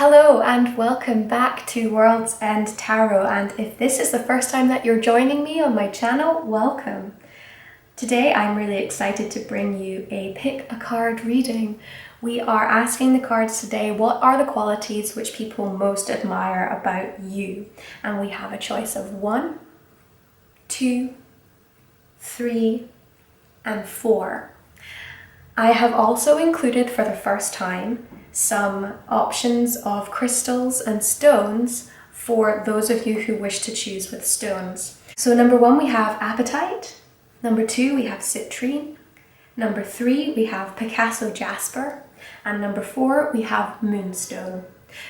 Hello and welcome back to World's End Tarot, and if this is the first time that you're joining me on my channel, welcome. Today I'm really excited to bring you a pick a card reading. We are asking the cards today, what are the qualities which people most admire about you? And we have a choice of 1, 2, 3 and 4. I have also included for the first time some options of crystals and stones for those of you who wish to choose with stones. So number 1 we have apatite, number 2 we have citrine, number 3 we have Picasso jasper, and number 4 we have moonstone.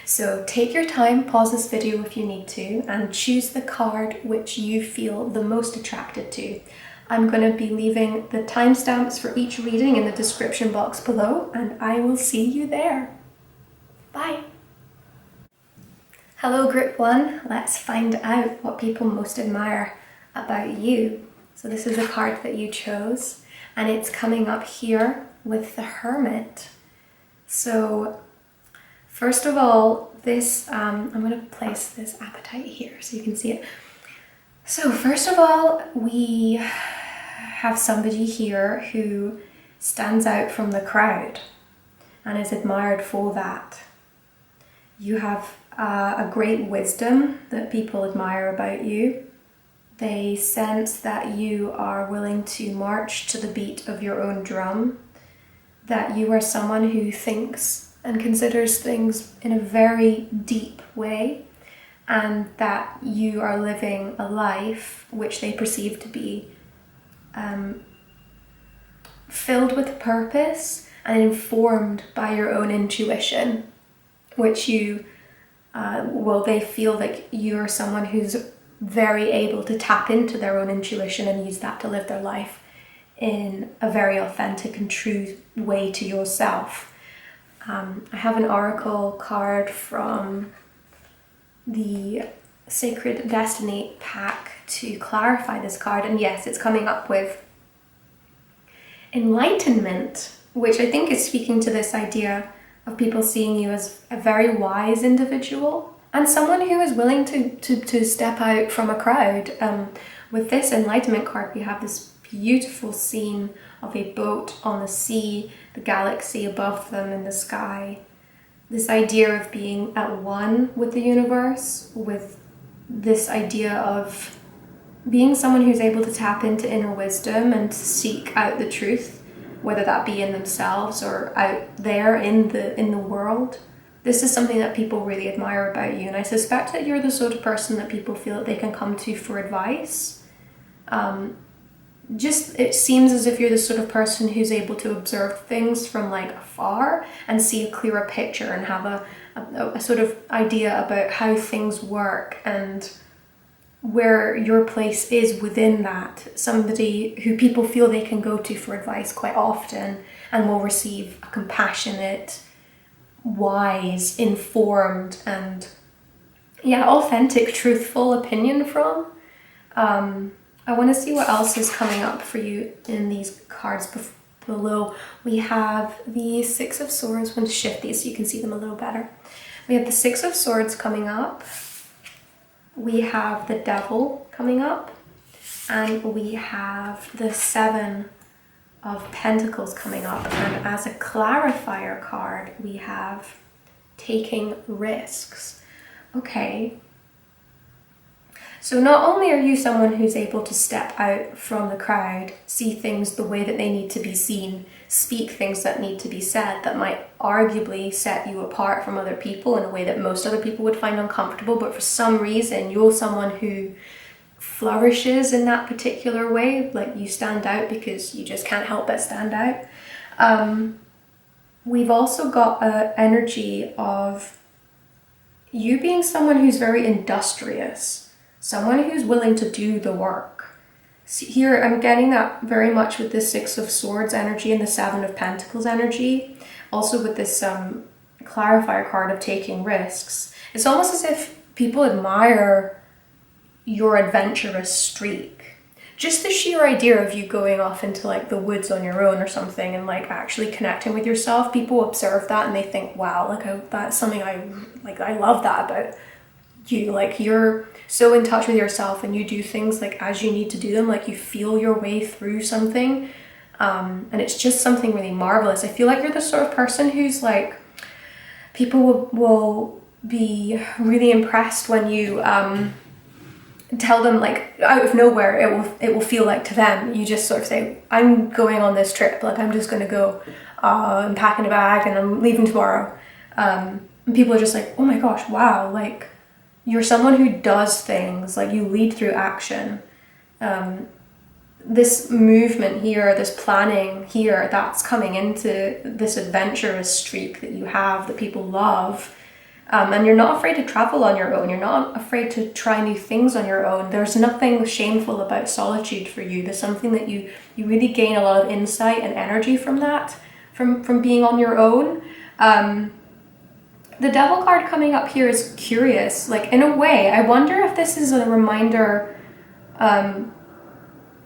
So take your time, pause this video if you need to, and choose the card which you feel the most attracted to. I'm going to be leaving the timestamps for each reading in the description box below, and I will see you there. Bye! Hello Group 1, let's find out what people most admire about you. So this is a card that you chose, and it's coming up here with the Hermit. So first of all, this, I'm going to place this apatite here so you can see it. So first of all, we have somebody here who stands out from the crowd and is admired for that. You have a great wisdom that people admire about you. They sense that you are willing to march to the beat of your own drum, that you are someone who thinks and considers things in a very deep way, and that you are living a life which they perceive to be filled with purpose and informed by your own intuition, which you, they feel like you're someone who's very able to tap into their own intuition and use that to live their life in a very authentic and true way to yourself. I have an oracle card from the Sacred Destiny pack to clarify this card, and yes, it's coming up with enlightenment, which I think is speaking to this idea of people seeing you as a very wise individual and someone who is willing to step out from a crowd. With this enlightenment card, we have this beautiful scene of a boat on the sea, the galaxy above them in the sky. This idea of being at one with the universe, with this idea of being someone who's able to tap into inner wisdom and to seek out the truth, whether that be in themselves or out there in the world. This is something that people really admire about you, and I suspect that you're the sort of person that people feel that they can come to for advice. It seems as if you're the sort of person who's able to observe things from like afar and see a clearer picture and have a sort of idea about how things work and where your place is within that. Somebody who people feel they can go to for advice quite often and will receive a compassionate, wise, informed and authentic, truthful opinion from. I want to see what else is coming up for you in these cards below. We have the Six of Swords. I'm going to shift these so you can see them a little better. We have the Six of Swords coming up. We have the Devil coming up. And we have the Seven of Pentacles coming up. And as a clarifier card, we have Taking Risks. Okay. So not only are you someone who's able to step out from the crowd, see things the way that they need to be seen, speak things that need to be said that might arguably set you apart from other people in a way that most other people would find uncomfortable, but for some reason you're someone who flourishes in that particular way, like you stand out because you just can't help but stand out. We've also got an energy of you being someone who's very industrious. Someone who's willing to do the work. See, here I'm getting that very much with the Six of Swords energy and the Seven of Pentacles energy. Also with this clarifier card of Taking Risks. It's almost as if people admire your adventurous streak. just the sheer idea of you going off into like the woods on your own or something and like actually connecting with yourself, people observe that and they think, wow, like that's something I love that about you. Like you're so in touch with yourself and you do things like as you need to do them, like you feel your way through something, and it's just something really marvelous. I feel like you're the sort of person who's like, people will be really impressed when you tell them, like out of nowhere, it will feel like to them you just sort of say, I'm going on this trip, like I'm just going to go, I'm packing a bag and I'm leaving tomorrow, and people are just like, oh my gosh, wow, like you're someone who does things, like you lead through action. This movement here, this planning here, that's coming into this adventurous streak that you have, that people love. And you're not afraid to travel on your own. You're not afraid to try new things on your own. There's nothing shameful about solitude for you. There's something that you really gain a lot of insight and energy from that, from being on your own. The Devil card coming up here is curious. Like, in a way, I wonder if this is a reminder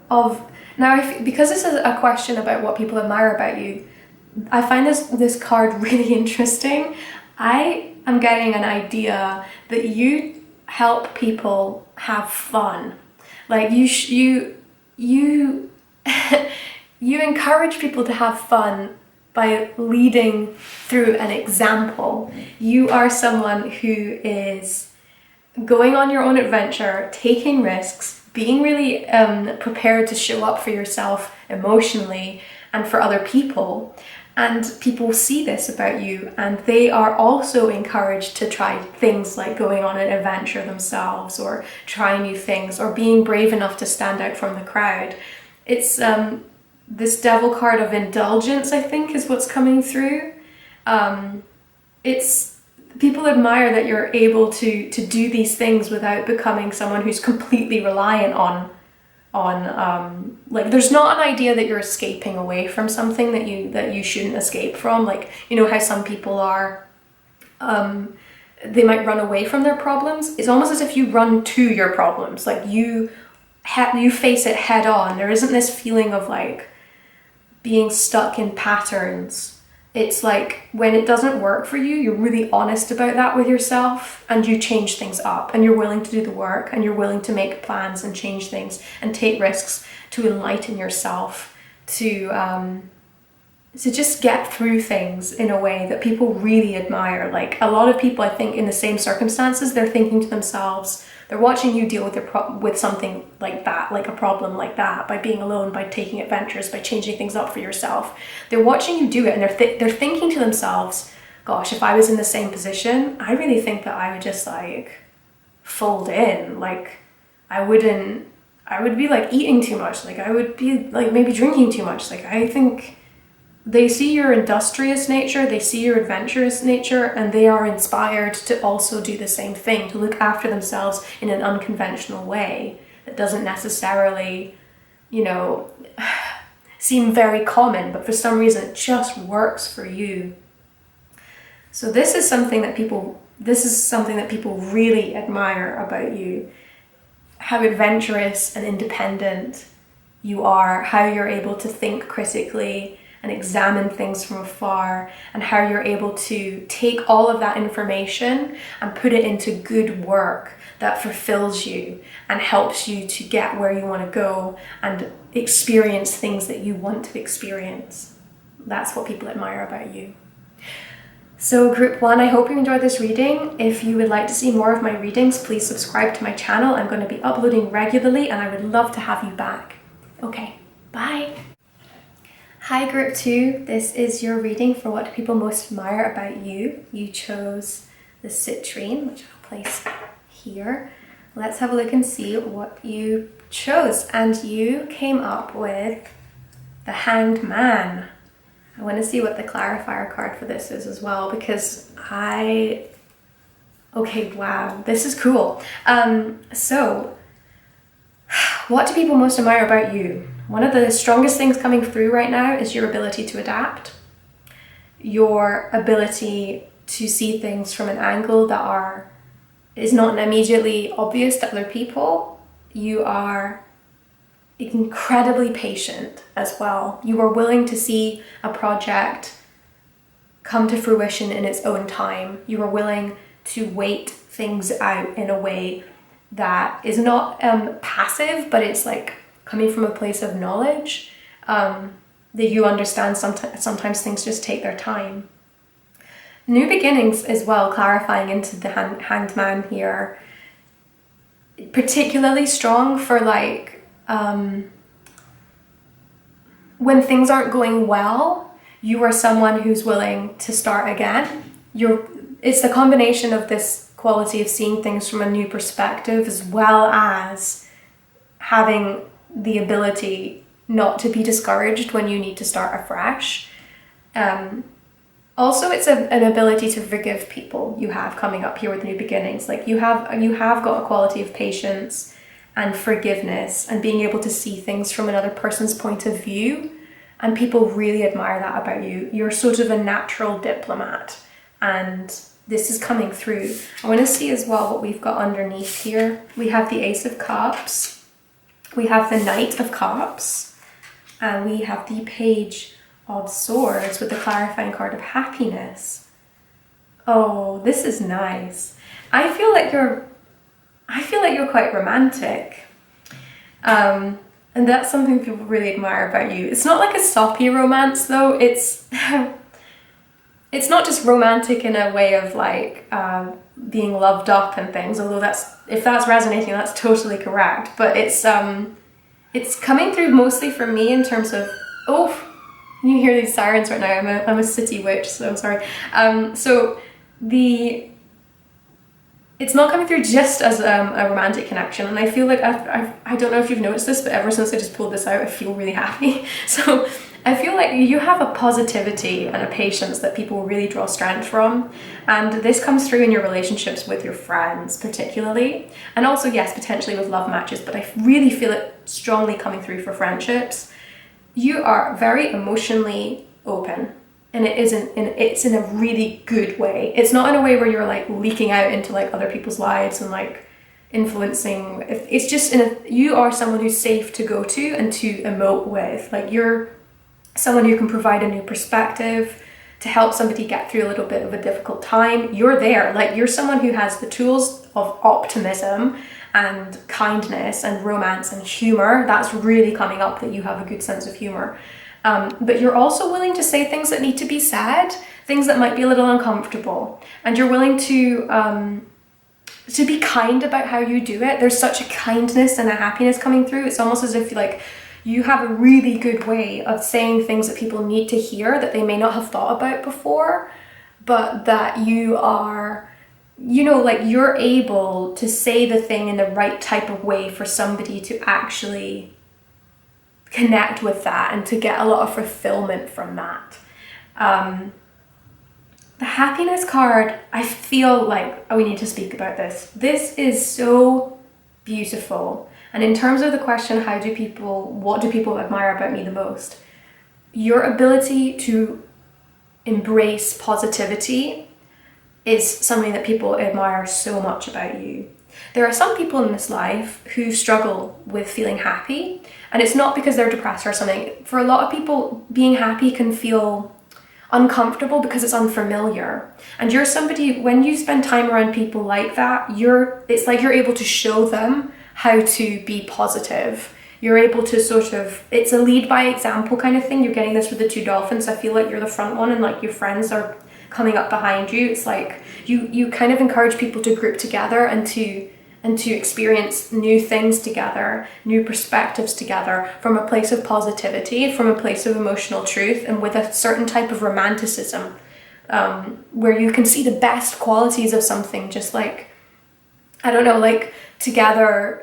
of... Now, because this is a question about what people admire about you, I find this card really interesting. I'm getting an idea that you help people have fun. Like you you encourage people to have fun by leading through an example. You are someone who is going on your own adventure, taking risks, being really prepared to show up for yourself emotionally and for other people. And people see this about you, and they are also encouraged to try things like going on an adventure themselves, or try new things, or being brave enough to stand out from the crowd. It's this Devil card of indulgence, I think, is what's coming through. It's people admire that you're able to do these things without becoming someone who's completely reliant on like, there's not an idea that you're escaping away from something that you shouldn't escape from. Like, you know how some people are, they might run away from their problems. It's almost as if you run to your problems. Like you face it head on. There isn't this feeling of like being stuck in patterns. It's like when it doesn't work for you, you're really honest about that with yourself, and you change things up, and you're willing to do the work, and you're willing to make plans and change things and take risks to enlighten yourself, to just get through things in a way that people really admire. Like a lot of people, I think, in the same circumstances, they're thinking to themselves, they're watching you deal with something like that, like a problem like that, by being alone, by taking adventures, by changing things up for yourself. They're watching you do it, and they're thinking to themselves, gosh, if I was in the same position, I really think that I would just like fold in. Like I would be like eating too much. Like I would be like maybe drinking too much. Like I think they see your industrious nature, they see your adventurous nature, and they are inspired to also do the same thing, to look after themselves in an unconventional way that doesn't necessarily, you know, seem very common, but for some reason it just works for you. So this is something that people really admire about you. How adventurous and independent you are, how you're able to think critically and examine things from afar, and how you're able to take all of that information and put it into good work that fulfills you and helps you to get where you want to go and experience things that you want to experience. That's what people admire about you. So group 1, I hope you enjoyed this reading. If you would like to see more of my readings, please subscribe to my channel. I'm going to be uploading regularly, and I would love to have you back. Okay, bye. Hi group 2, this is your reading for what people most admire about you. You chose the citrine, which I'll place here. Let's have a look and see what you chose. And you came up with the Hanged Man. I want to see what the clarifier card for this is as well, because okay, wow, this is cool. So what do people most admire about you? One of the strongest things coming through right now is your ability to adapt, your ability to see things from an angle that is not immediately obvious to other people. You are incredibly patient as well. You are willing to see a project come to fruition in its own time. You are willing to wait things out in a way that is not passive, but it's like coming from a place of knowledge, that you understand sometimes things just take their time. New beginnings as well, clarifying into the hanged man here, particularly strong for like when things aren't going well, you are someone who's willing to start again. It's the combination of this quality of seeing things from a new perspective, as well as having the ability not to be discouraged when you need to start afresh. Also, it's an ability to forgive people you have coming up here with new beginnings. Like you have got a quality of patience and forgiveness and being able to see things from another person's point of view. And people really admire that about you. You're sort of a natural diplomat, and this is coming through. I want to see as well what we've got underneath here. We have the Ace of Cups, we have the Knight of Cups, and we have the Page of Swords with the clarifying card of happiness. Oh, this is nice. I feel like you're quite romantic. And that's something people really admire about you. It's not like a soppy romance though. It's not just romantic in a way of like being loved up and things, although if that's resonating, that's totally correct. But it's coming through mostly for me in terms of, oh, you hear these sirens right now. I'm a city witch, so I'm sorry. It's not coming through just as a romantic connection, and I feel like I don't know if you've noticed this, but ever since I just pulled this out, I feel really happy. So I feel like you have a positivity and a patience that people really draw strength from, and this comes through in your relationships with your friends particularly, and also yes, potentially with love matches, but I really feel it strongly coming through for friendships. You are very emotionally open. And it's in a really good way. It's not in a way where you're like leaking out into like other people's lives and like influencing. It's just you are someone who's safe to go to and to emote with. Like you're someone who can provide a new perspective to help somebody get through a little bit of a difficult time. You're there. Like you're someone who has the tools of optimism and kindness and romance and humor. That's really coming up, that you have a good sense of humor. But you're also willing to say things that need to be said, things that might be a little uncomfortable, and you're willing to be kind about how you do it. There's such a kindness and a happiness coming through. It's almost as if like you have a really good way of saying things that people need to hear that they may not have thought about before, but that you are, like you're able to say the thing in the right type of way for somebody to actually connect with that and to get a lot of fulfillment from that. The happiness card, I feel like we need to speak about this. This is so beautiful. And in terms of the question, what do people admire about me the most? Your ability to embrace positivity is something that people admire so much about you. There are some people in this life who struggle with feeling happy, and it's not because they're depressed or something. For a lot of people, being happy can feel uncomfortable because it's unfamiliar. And you're somebody, when you spend time around people like that, it's like you're able to show them how to be positive. You're able to it's a lead by example kind of thing. You're getting this with the two dolphins. I feel like you're the front one and like your friends are coming up behind you. It's like you kind of encourage people to group together and to experience new things together, new perspectives together, from a place of positivity, from a place of emotional truth, and with a certain type of romanticism, where you can see the best qualities of something, just like, I don't know, like together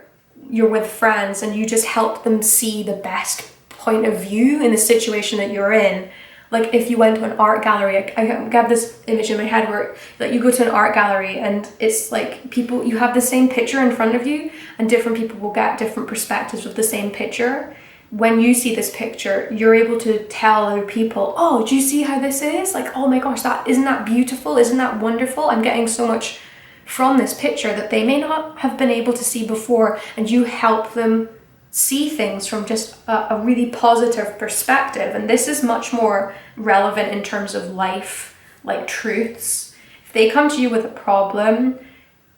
you're with friends and you just help them see the best point of view in the situation that you're in. Like if you went to an art gallery, I have this image in my head where like you go to an art gallery and it's like you have the same picture in front of you and different people will get different perspectives of the same picture. When you see this picture, you're able to tell other people, oh, do you see how this is? Like, oh my gosh, isn't that beautiful? Isn't that wonderful? I'm getting so much from this picture that they may not have been able to see before, and you help them see things from just a really positive perspective. And this is much more relevant in terms of life, like truths. If they come to you with a problem,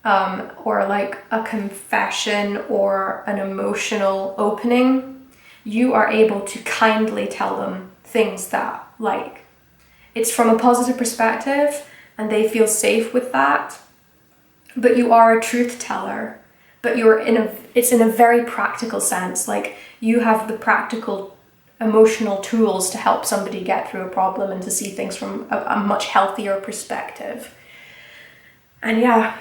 or like a confession or an emotional opening, you are able to kindly tell them things that, like, it's from a positive perspective and they feel safe with that. But you are a truth teller, but it's in a very practical sense. Like, you have the practical emotional tools to help somebody get through a problem and to see things from a much healthier perspective. And yeah,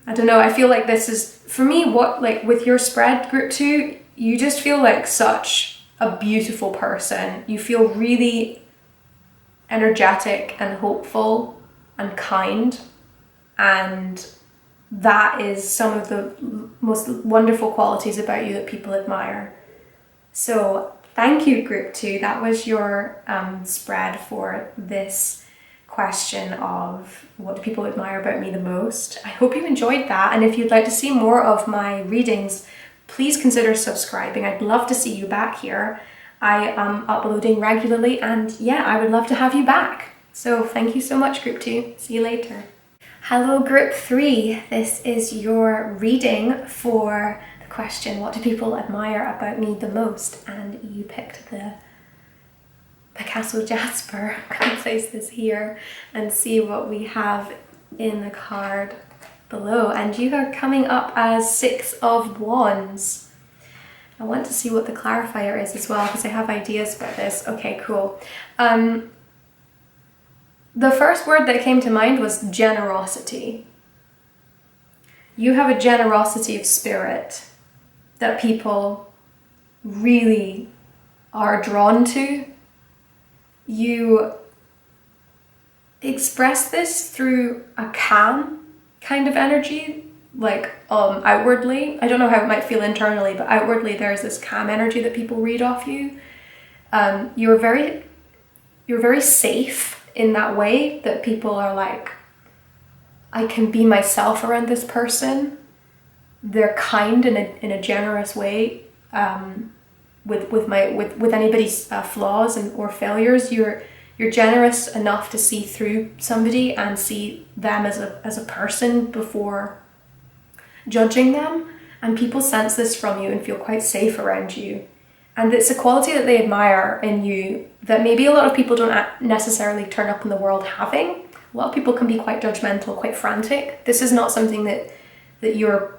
I don't know, I feel like this is, for me, what, like, with your spread, group 2, you just feel like such a beautiful person. You feel really energetic and hopeful and kind, and that is some of the most wonderful qualities about you that people admire. So thank you, group 2. That was your spread for this question of what do people admire about me the most. I hope you enjoyed that, and if you'd like to see more of my readings, please consider subscribing. I'd love to see you back here. I am uploading regularly, and yeah, I would love to have you back. So thank you so much, group 2. See you later. Hello, group 3. This is your reading for the question, what do people admire about me the most? And you picked the Picasso Jasper. I'm going to place this here and see what we have in the card below. And you are coming up as 6 of Wands. I want to see what the clarifier is as well, because I have ideas about this. Okay, cool. The first word that came to mind was generosity. You have a generosity of spirit that people really are drawn to. You express this through a calm kind of energy, like outwardly. I don't know how it might feel internally, but outwardly there's this calm energy that people read off you. You're very safe in that way, that people are like, I can be myself around this person. They're kind in a generous way. With anybody's flaws or failures, you're generous enough to see through somebody and see them as a person before judging them, and people sense this from you and feel quite safe around you. And it's a quality that they admire in you that maybe a lot of people don't necessarily turn up in the world having. A lot of people can be quite judgmental, quite frantic. This is not something that you're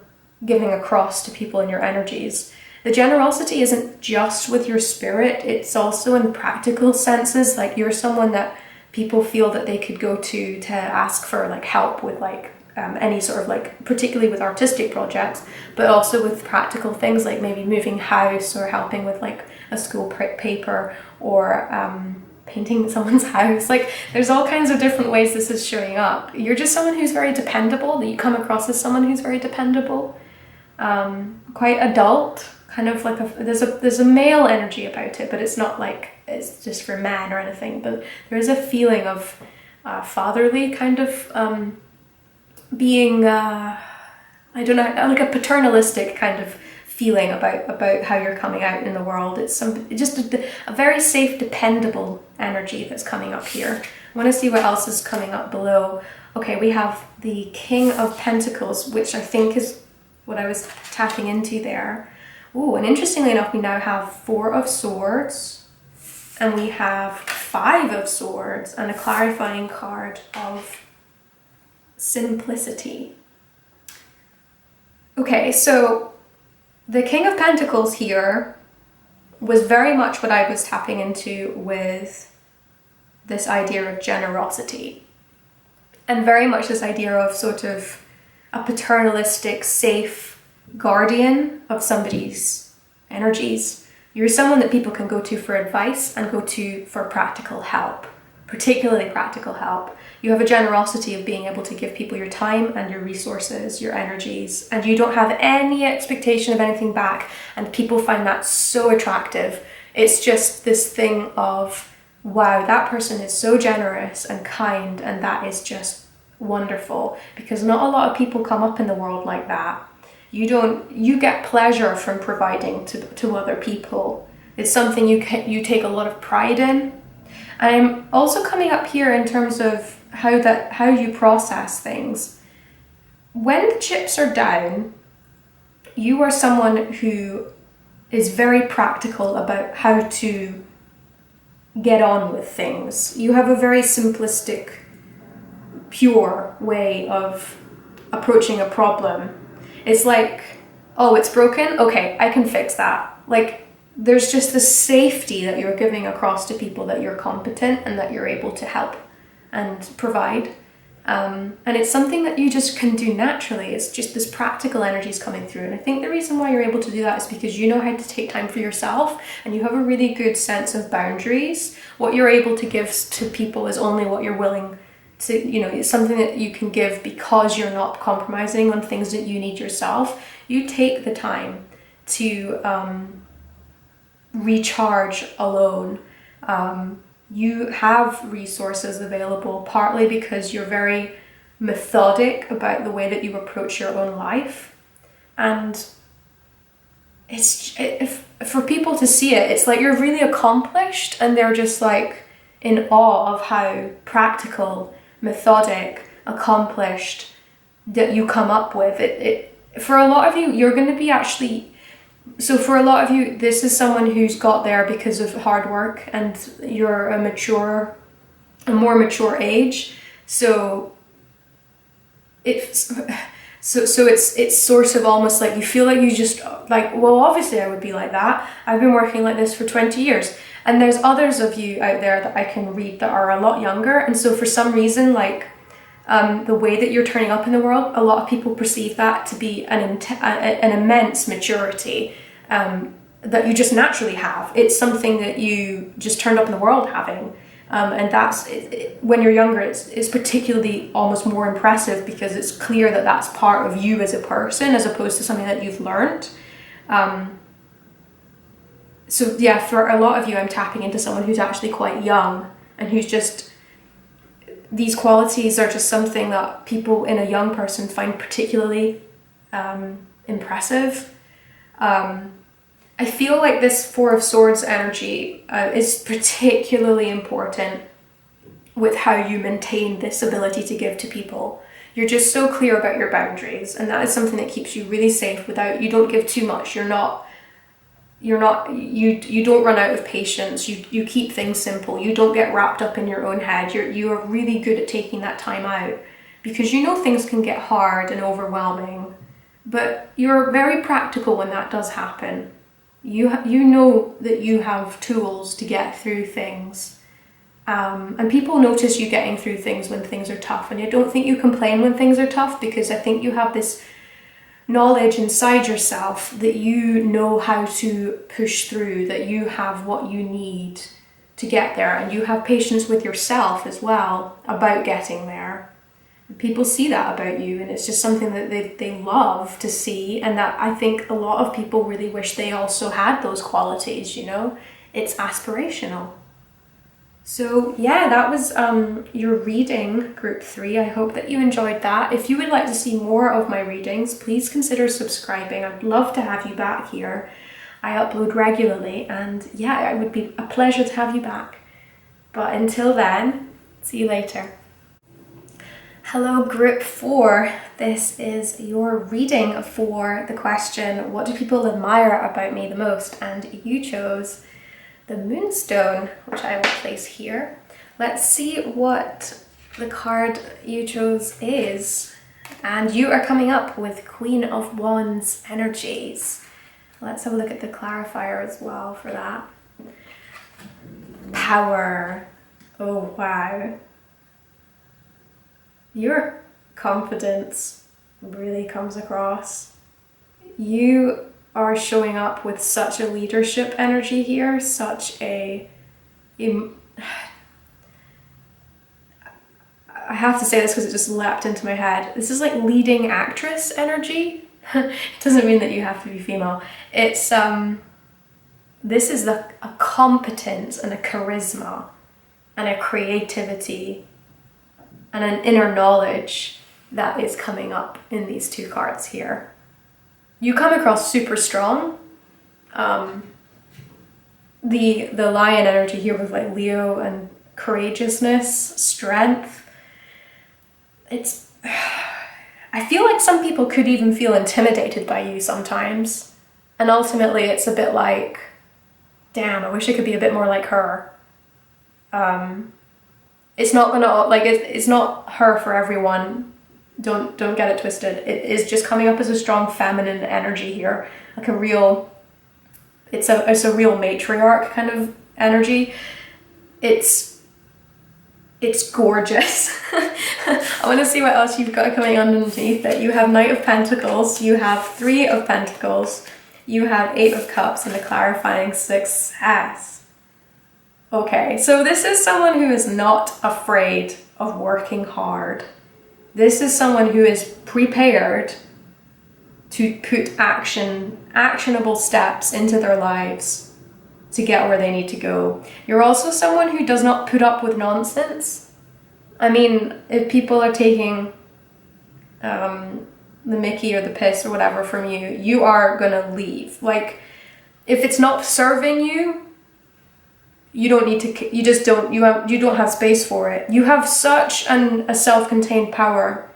giving across to people in your energies. The generosity isn't just with your spirit, it's also in practical senses. Like, you're someone that people feel that they could go to ask for like help with like any sort of like, particularly with artistic projects, but also with practical things like maybe moving house or helping with like a school paper or painting someone's house. Like, there's all kinds of different ways this is showing up. You're just someone who's very dependable, that you come across as someone who's very dependable, quite adult, kind of like there's a male energy about it, but it's not like it's just for men or anything, but there is a feeling of fatherly kind of being I don't know, like a paternalistic kind of feeling about how you're coming out in the world. It's just a very safe, dependable energy that's coming up here. I want to see what else is coming up below. Okay, we have the King of Pentacles, which I think is what I was tapping into there. Ooh, and interestingly enough, we now have 4 of Swords, and we have 5 of Swords, and a clarifying card of Simplicity. Okay, so the King of Pentacles here was very much what I was tapping into with this idea of generosity, and very much this idea of sort of a paternalistic, safe guardian of somebody's energies. You're someone that people can go to for advice and go to for practical help, particularly practical help. You have a generosity of being able to give people your time and your resources, your energies, and you don't have any expectation of anything back, and people find that so attractive. It's just this thing of, wow, that person is so generous and kind, and that is just wonderful, because not a lot of people come up in the world like that. You get pleasure from providing to other people. It's something you take a lot of pride in. And I'm also coming up here in terms of how you process things. When the chips are down, you are someone who is very practical about how to get on with things. You have a very simplistic, pure way of approaching a problem. It's like, oh, it's broken? Okay, I can fix that. Like, there's just the safety that you're giving across to people that you're competent and that you're able to help and provide. And it's something that you just can do naturally. It's just this practical energy is coming through. And I think the reason why you're able to do that is because you know how to take time for yourself and you have a really good sense of boundaries. What you're able to give to people is only what you're willing to, it's something that you can give because you're not compromising on things that you need yourself. You take the time to recharge alone. You have resources available partly because you're very methodic about the way that you approach your own life. And for people to see it, it's like you're really accomplished and they're just like in awe of how practical, methodic, accomplished that you come up with. For a lot of you, you're going to be so for a lot of you, this is someone who's got there because of hard work and you're a more mature age. So it's sort of almost like you feel like you just like, well, obviously I would be like that. I've been working like this for 20 years. And there's others of you out there that I can read that are a lot younger. And so for some reason, like the way that you're turning up in the world, a lot of people perceive that to be an immense maturity that you just naturally have. It's something that you just turned up in the world having. And that's, when you're younger, it's particularly almost more impressive because it's clear that that's part of you as a person as opposed to something that you've learned. So yeah, for a lot of you, I'm tapping into someone who's actually quite young and who's just, these qualities are just something that people in a young person find particularly impressive. I feel like this Four of Swords energy is particularly important with how you maintain this ability to give to people. You're just so clear about your boundaries, and that is something that keeps you really safe. You don't give too much. You don't run out of patience. You keep things simple. You don't get wrapped up in your own head. You are really good at taking that time out because you know things can get hard and overwhelming, but you're very practical when that does happen. You know that you have tools to get through things, and people notice you getting through things when things are tough, and I don't think you complain when things are tough because I think you have this knowledge inside yourself that you know how to push through, that you have what you need to get there, and you have patience with yourself as well about getting there. People see that about you, and it's just something that they love to see, and that I think a lot of people really wish they also had those qualities, It's aspirational. So yeah, that was your reading, group 3. I hope that you enjoyed that. If you would like to see more of my readings, please consider subscribing. I'd love to have you back here. I upload regularly, and yeah, it would be a pleasure to have you back. But until then, see you later. Hello, group 4. This is your reading for the question, what do people admire about me the most? And you chose the Moonstone, which I will place here. Let's see what the card you chose is. And you are coming up with Queen of Wands energies. Let's have a look at the clarifier as well for that. Power. Oh, wow. Your confidence really comes across. You are showing up with such a leadership energy here, I have to say this because it just leapt into my head. This is like leading actress energy. It doesn't mean that you have to be female. It's this is a competence and a charisma and a creativity and an inner knowledge that is coming up in these two cards here. you come across super strong. The lion energy here with like Leo and courageousness, strength. I feel like some people could even feel intimidated by you sometimes. And ultimately it's a bit like, damn, I wish I could be a bit more like her. It's not gonna, like, it's not her for everyone. Don't get it twisted. It is just coming up as a strong feminine energy here. Like a real, it's a real matriarch kind of energy. It's gorgeous. I want to see what else you've got coming underneath it. You have Knight of Pentacles, you have 3 of Pentacles, you have 8 of Cups, and the clarifying Success. Okay, so this is someone who is not afraid of working hard. This is someone who is prepared to put actionable steps into their lives to get where they need to go. You're also someone who does not put up with nonsense. I mean, if people are taking the mickey or the piss or whatever from you, you are gonna leave. Like, if it's not serving you, you don't need to, you just don't, you don't have space for it. You have such a self-contained power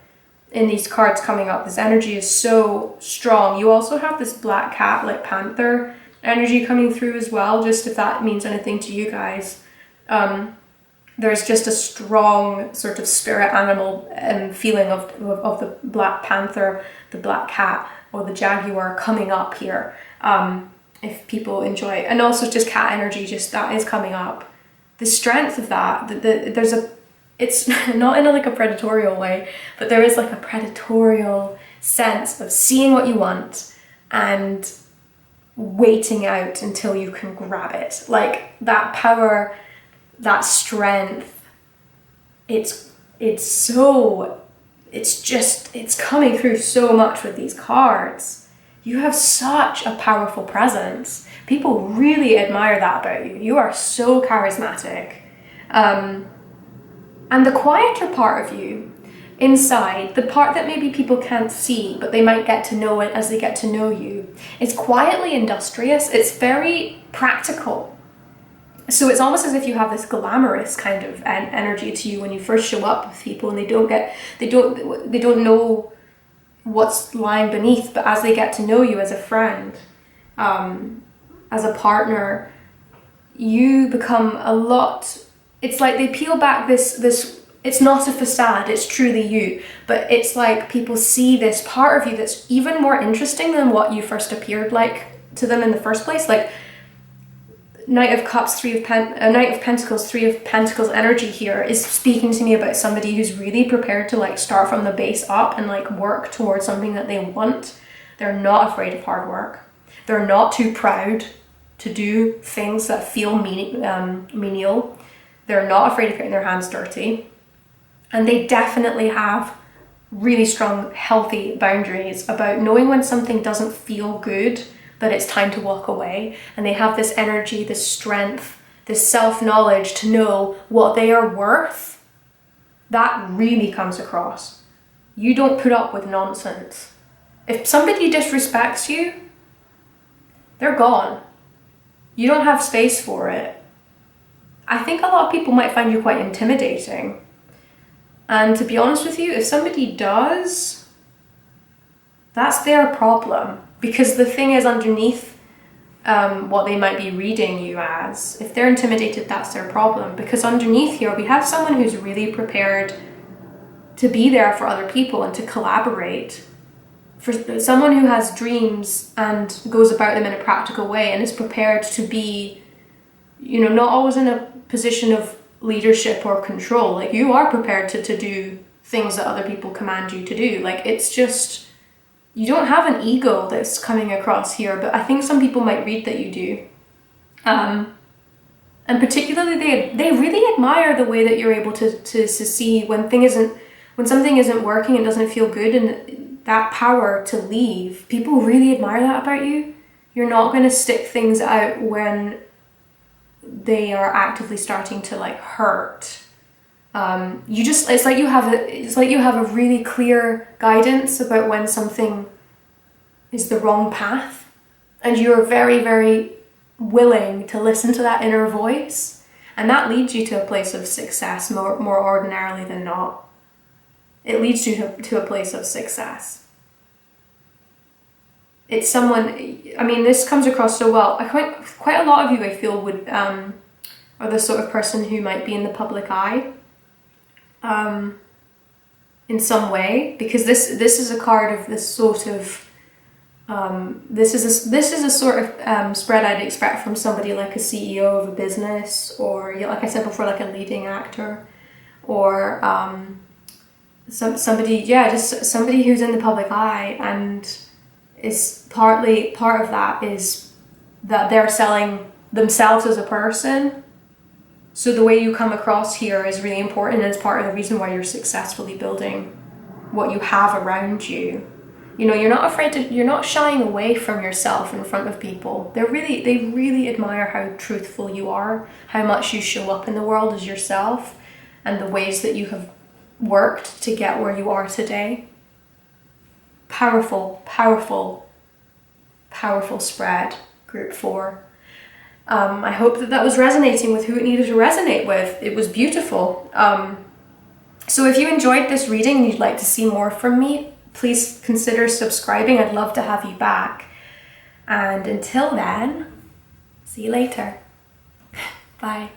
in these cards coming up. This energy is so strong. You also have this black cat, like panther energy coming through as well, just if that means anything to you guys. There's just a strong sort of spirit animal feeling of the black panther, the black cat, or the jaguar coming up here. If people enjoy it. And also just cat energy, just that is coming up. The strength of that, it's not in like a predatorial way, but there is like a predatorial sense of seeing what you want and waiting out until you can grab it. Like that power, that strength, it's coming through so much with these cards. You have such a powerful presence. People really admire that about you. You are so charismatic. And the quieter part of you, inside, the part that maybe people can't see, but they might get to know it as they get to know you, is quietly industrious. It's very practical. So it's almost as if you have this glamorous kind of energy to you when you first show up with people, and they don't know what's lying beneath, but as they get to know you as a friend, as a partner, you become a lot, it's like they peel back this, it's not a facade, it's truly you, but it's like people see this part of you that's even more interesting than what you first appeared like to them in the first place. Like Knight of Cups, Knight of Pentacles, 3 of Pentacles energy here is speaking to me about somebody who's really prepared to like start from the base up and like work towards something that they want. They're not afraid of hard work. They're not too proud to do things that feel menial. They're not afraid of getting their hands dirty. And they definitely have really strong, healthy boundaries about knowing when something doesn't feel good, that it's time to walk away. And they have this energy, this strength, this self-knowledge to know what they are worth. That really comes across. You don't put up with nonsense. If somebody disrespects you, they're gone. You don't have space for it. I think a lot of people might find you quite intimidating. And to be honest with you, if somebody does, that's their problem. Because the thing is underneath what they might be reading you as, if they're intimidated, that's their problem. Because underneath here, we have someone who's really prepared to be there for other people and to collaborate. For someone who has dreams and goes about them in a practical way and is prepared to be, not always in a position of leadership or control. Like you are prepared to do things that other people command you to do. Like it's just, you don't have an ego that's coming across here, but I think some people might read that you do. And particularly they really admire the way that you're able to see when something isn't working and doesn't feel good, and that power to leave. People really admire that about you. You're not going to stick things out when they are actively starting to like hurt. It's like you have a really clear guidance about when something is the wrong path, and you're very, very willing to listen to that inner voice, and that leads you to a place of success more ordinarily than not. It leads you to a place of success. It's someone, I mean, this comes across so well. Quite a lot of you, I feel, would are the sort of person who might be in the public eye in some way, because this is a card of this sort of this is a sort of spread I'd expect from somebody like a CEO of a business, or, like I said before, like a leading actor, or somebody who's in the public eye, and is part of that is that they're selling themselves as a person. So the way you come across here is really important, and it's part of the reason why you're successfully building what you have around you. You know, you're not shying away from yourself in front of people. They really admire how truthful you are, how much you show up in the world as yourself, and the ways that you have worked to get where you are today. Powerful, powerful, powerful spread, group 4. I hope that was resonating with who it needed to resonate with. It was beautiful. So if you enjoyed this reading and you'd like to see more from me, please consider subscribing. I'd love to have you back. And until then, see you later. Bye.